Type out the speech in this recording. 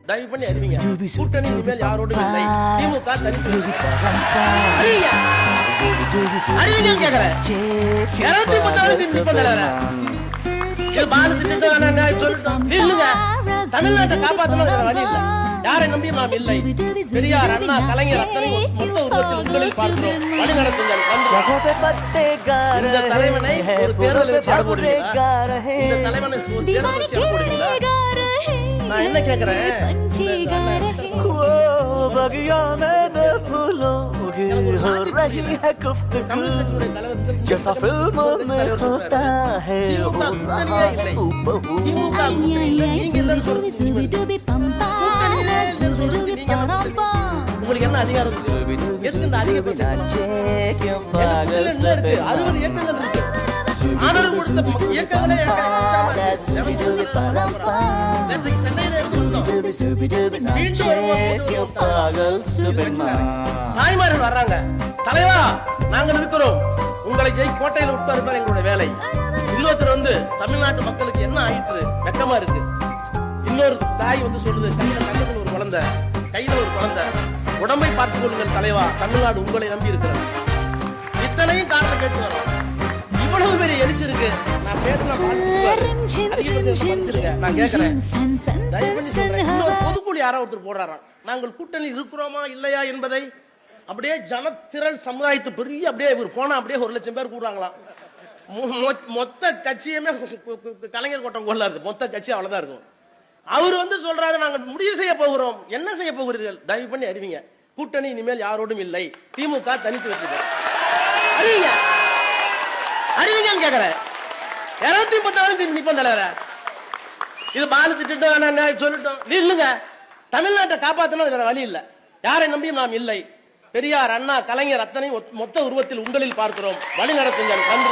தயவு பண்ணி அறிவிங்க. கூட்டணி இனிமேல் யாரோடும் இல்லை. திமுக தனித்து அறிவிங்க கேக்குறேன். 236 சொல்லிட்டோம். இல்லங்க, தமிழ்நாட்டை காப்பாற்றணும் வழி இல்லை. யாரை நம்பி நாம் இல்லை. பெரியார், அண்ணா, கலைஞர் அத்தனை மொத்த உருவத்தில் உங்களில் பார்க்கிறோம். வழி நடத்துங்கள். இந்த தலைவனை ஒரு தேர்தல் வச்சு அனுப்புறீங்களா? இந்த தலைவனை ஒரு தேர்தல் வச்சு அனுப்புறீங்களா? நான் என்ன கேக்குறேன், बगिया में दो फूलों की हो रही है गुफ्तगू जैसा फिल्मों में होता है हो रहा हूबहू உங்களுக்கு என்ன அதிகாரம் இருக்கு? எதுக்கு இந்த அதிகாரம்? ஆனாலும் கொடுத்த இயக்கங்களே தாய்மார்கள் வர்றாங்க. தலைவா, நாங்கள் இருக்கிறோம், உங்களை கோட்டையில் உட்கார்ப்பார் எங்களுடைய வேலை. இன்னொருத்தர் வந்து தமிழ்நாட்டு மக்களுக்கு என்ன ஆயிற்று, வெக்கமா இருக்கு. இன்னொரு தாய் வந்து சொல்லுது, கையில ஒரு குழந்தை, கையில ஒரு குழந்தை, உடம்பை பார்த்துக் கொள்ளுங்கள் தலைவா, தமிழ்நாடு உங்களை நம்பி இருக்கிறது. இத்தனையும் காரணம் கேட்டு வரோம். இவ்வளவு பெரிய எழுச்சி இருக்கு. நான் பேசின நான் கேட்கிறேன், பொதுக்குழு யாரோ ஒருத்தர் போடுறாராம், நாங்கள் கூட்டணி இருக்கிறோமா இல்லையா என்பதை அப்படியே ஜனத்திரள் சமுதாயத்து பெரிய அப்படியே போனா அப்படியே 1 லட்சம் பேர் கூடுறாங்களாம். மொத்த கட்சியுமே கலைஞர் கோட்டம் கொள்ளாது, மொத்த கட்சி அவ்வளவுதான் இருக்கும். அவர் வந்து சொல்றாரு, நாங்கள் முடிவு செய்ய போகிறோம். என்ன செய்ய போகிறீர்கள்? தயவு பண்ணி அறிவிங்க. கூட்டணி இனிமேல் யாரோடும் இல்லை. திமுக தனித்து வச்சுது. அறிவிங்க, அறிவிங்கன்னு கேக்குறேன். 236 நிப்பம் தலைவர. இது பாலு திட்டம் சொல்லிட்டோம். இல்லங்க, தமிழ்நாட்டை காப்பாற்றணும் வேற வழி இல்லை. யாரை நம்பியும் நாம் இல்லை. பெரியார், அண்ணா, கலைஞர் அத்தனை மொத்த உருவத்தில் உங்களில் பார்க்கிறோம். வழி நடத்துங்கள். நன்றி.